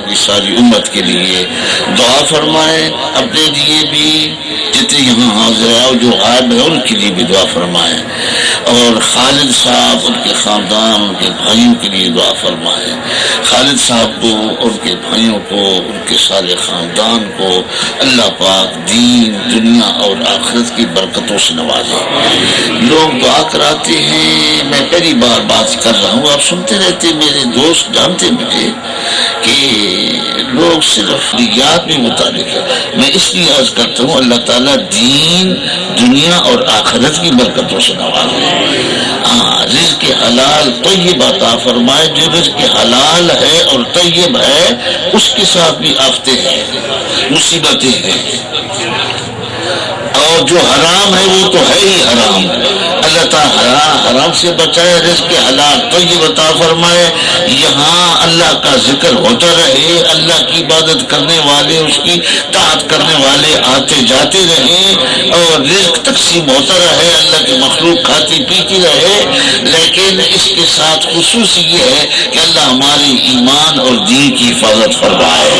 کی ساری امت کے لیے دعا فرمائے، اپنے لیے بھی جتنے یہاں حاضر ہیں اور جو غائب ہیں ان کے لیے بھی دعا فرمائے، اور خالد صاحب ان کے خاندان ان کے بھائیوں کے لیے دعا فرمائے، خالد صاحب کو ان کے بھائیوں کو ان کے سارے خاندان کو اللہ پاک دین دنیا اور آخرت کی برکتوں سے نوازے۔ لوگ دعا کراتے ہیں، میں پہلی بار بات کر رہا ہوں، آپ سنتے رہتے، میرے دوست جانتے مجھے کہ لوگ صرف یاد میں متعلق ہے، میں اس لیے عرض کرتا ہوں اللہ تعالیٰ دین دنیا اور آخرت کی برکتوں سے نوازے، رزق حلال طیب عطا فرمائے۔ جو رزق حلال ہے اور طیب ہے اس کے ساتھ بھی آفتیں ہیں، مصیبتیں ہیں، اور جو حرام ہے وہ تو ہے ہی حرام، اللہ تعالیٰ حرام سے بچائے، رزق حلال طیب عطا فرمائے، یہاں اللہ کا ذکر ہوتا رہے، اللہ کی عبادت کرنے والے اس کی طاعت کرنے والے آتے جاتے رہیں، اور رزق تقسیم ہوتا رہے، اللہ کی مخلوق کھاتی پیتی رہے، لیکن اس کے ساتھ خصوصی یہ ہے کہ اللہ ہماری ایمان اور دین کی حفاظت فرمائے۔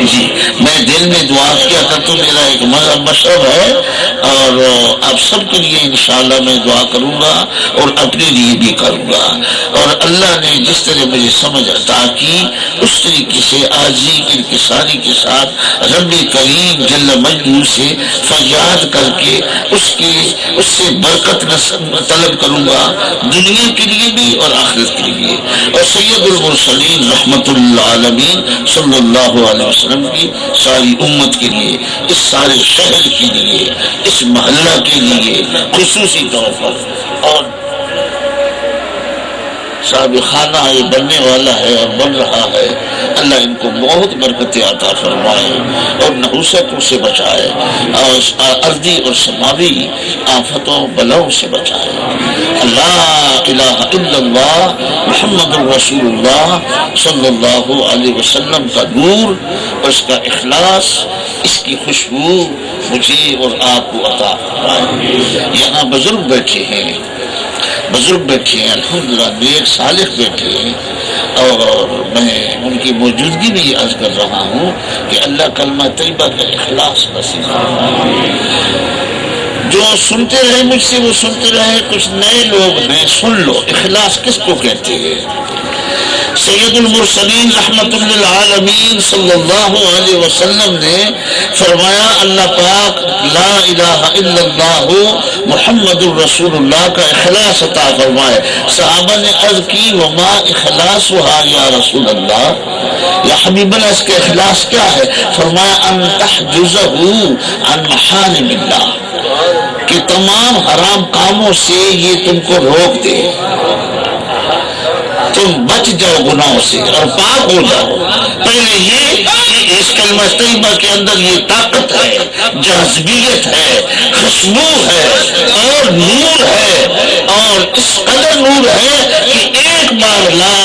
جی میں دل میں دعا کیا کرتا ہوں، میرا ایک مذہب مشرب ہے اور آپ سب کے لیے انشاءاللہ میں دعا کروں گا اور اپنے لیے بھی کروں گا، اور اللہ نے جس طرح مجھے سمجھ عطا کی اس طریقے سے عاجزی انکساری کے ساتھ رب کریم جل مجدہ سے فریاد کر کے اس سے برکت طلب کروں گا، دنیا کے لیے بھی اور آخرت کے لیے، اور سید المرسلین رحمت للعالمین صلی اللہ علیہ وسلم کی ساری امت کے لیے، اس سارے شہر کے لیے، اس محلہ کے لیے خصوصی طور پر، اور صاحب خانہ یہ بننے والا ہے اور بن رہا ہے، اللہ ان کو بہت برکتیں عطا فرمائے اور نحوستوں سے بچائے، اور ارضی اور سماوی آفتوں بلاؤں سے بچائے۔ اللہ الہ الا اللہ محمد الرسول اللہ صلی اللہ علیہ وسلم کا نور اور اس کا اخلاص، اس کی خوشبو مجھے اور آپ کو عطا فرمائے۔ یہاں بزرگ بیٹھے ہیں، الحمدللہ نیک صالح بیٹھے ہیں، اور میں ان کی موجودگی میں یہ عرض کر رہا ہوں کہ اللہ کلمہ طیبہ کا اخلاص نصیب فرمائے۔ جو سنتے رہے مجھ سے وہ سنتے رہے، کچھ نئے لوگ ہیں سن لو، اخلاص کس کو کہتے ہیں؟ سید المرسلین رحمت للعالمین صلی اللہ علیہ وسلم نے فرمایا اللہ پاک لا الہ الا اللہ محمد الرسول اللہ کا اخلاص عطا فرمائے۔ صحابہ نے عرض کی وما اخلاصها یا رسول اللہ، یا حبیب اللہ اس کے اخلاص کیا ہے؟ فرمایا ان تحجزہ عن محارم اللہ، کہ تمام حرام کاموں سے یہ تم کو روک دے، تم بچ جاؤ گناہوں سے اور پاک ہو جاؤ۔ پہلے یہ اس کلمہ طیبہ کے اندر یہ طاقت ہے، جاذبیت ہے، خوشبو ہے اور نور ہے، اور اس قدر نور ہے کہ ایک بار لا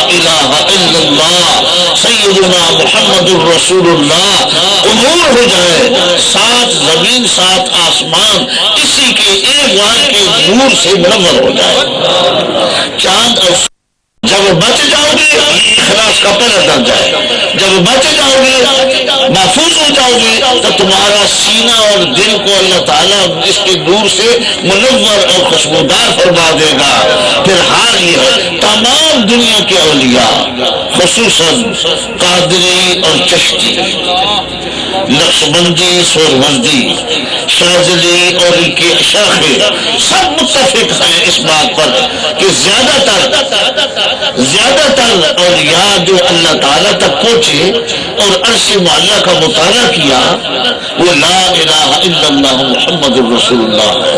الہ الا اللہ سیدنا محمد الرسول اللہ قبول ہو جائے، سات زمین سات آسمان اسی کے ایک بار کے نور سے منور ہو جائے۔ چاند اور جب بچ جاؤ گے یہ اخلاص کا پہلا درجہ ہے، جب بچ جاؤ گے محفوظ ہو جاؤ گے تو تمہارا سینہ اور دل کو اللہ تعالیٰ اس کے نور سے منور اور خوشبودار فرما دے گا۔ پھر حال یہ ہے تمام دنیا کے اولیاء خصوصاً قادری اور چشتی، نقشبندی سہروردی شاذلی اور ان کے شاخے سب متفق ہیں اس بات پر کہ زیادہ تر اولیاء جو اللہ تعالیٰ تک پہنچے اور عرش معلیٰ کا مطالعہ کیا وہ لا الہ الا اللہ محمد الرسول اللہ ہے،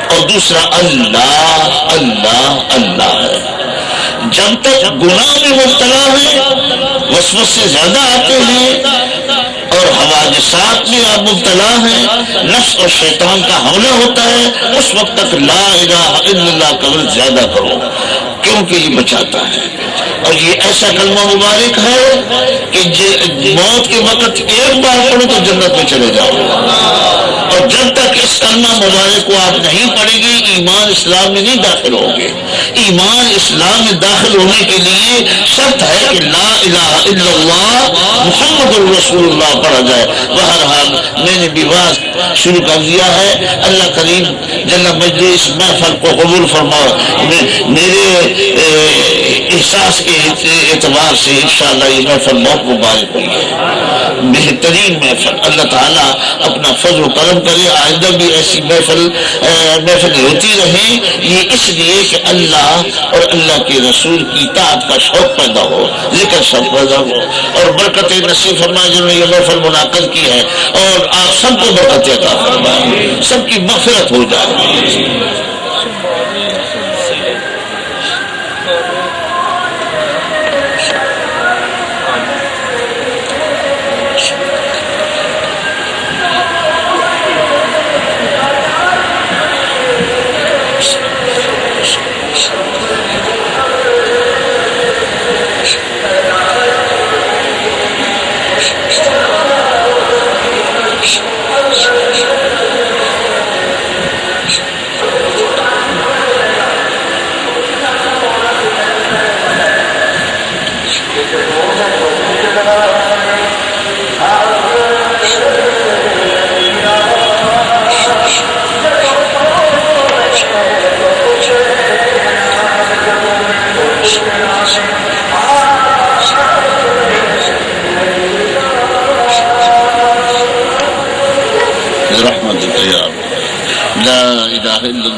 اور دوسرا اللہ اللہ اللہ ہے۔ جب تک گناہ میں مبتلا ہے، وسوسے زیادہ آتے ہیں اور حوادثات میں آپ مبتلا ہیں، نفس اور شیطان کا حملہ ہوتا ہے، اس وقت تک لا الہ الا اللہ کا ورد زیادہ کرو، کیونکہ یہ بچاتا ہے، اور یہ ایسا کلمہ مبارک ہے کہ موت کے وقت ایک بار پڑھو تو جنت میں چلے جاؤ، اور جب تک اس کلمہ مبارک کو آپ نہیں پڑھیں گے ایمان اسلام میں نہیں داخل ہوگے۔ ایمان اسلام میں داخل ہونے کے لیے شرط ہے کہ لا الہ الا اللہ محمد الرسول اللہ پڑھا جائے۔ بہرحال میں نے بھی بات شروع کر دیا ہے، اللہ کریم جل مجدہ اس محفل کو قبول فرماؤ۔ میرے احساس کے اعتبار سے انشاءاللہ یہ محفل بہت مبارک ہوئی ہے، بہترین محفل۔ اللہ تعالیٰ اپنا فضل و کرم کرے، آئندہ بھی ایسی محفل ہوتی رہیں، یہ اس لیے کہ اللہ اور اللہ کے رسول کی اطاعت کا شوق پیدا ہو، ذکر شوق پیدا ہو، اور برکت نصیب فرمائے جنہوں نے یہ محفل منعقد کی ہے، اور آپ سب کو برکت عطا فرمائے، سب کی مغفرت ہو جائے۔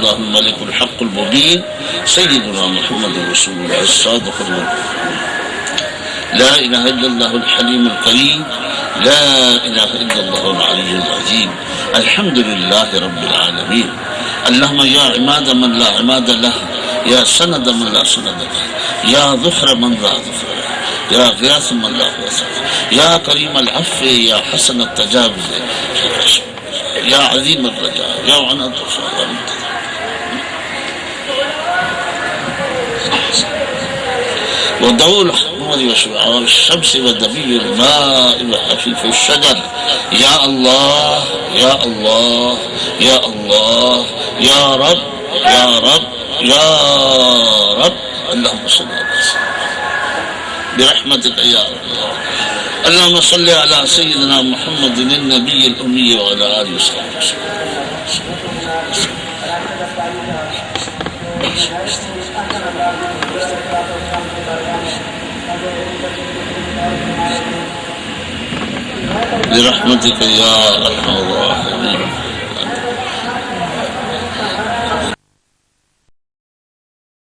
الملك الحق المبين سيدنا محمد رسول الله الصادق المصدوق، لا إله إلا الله الحليم الكريم، لا إله إلا الله العلي العظيم، الحمد لله رب العالمين. اللهم يا عماد من لا عماد له، يا سند من لا سند له، يا ظفر من لا ظفر له، يا غياث من لا غياث له، يا كريم العفو، يا حسن التجاوز، يا عظيم الرجاء، يا عناد الرجاء، ودعو الحمد وشعاع الشمس ودبي الماء وحفيف الشجر، يا الله يا الله يا الله يا رب يا رب يا رب. اللهم صل على سيدنا برحمتك يا رب. اللهم صل على سيدنا محمد النبي الأمي وعلى آله وصحبه وسلم. برحمتك يا ارحم الراحمين.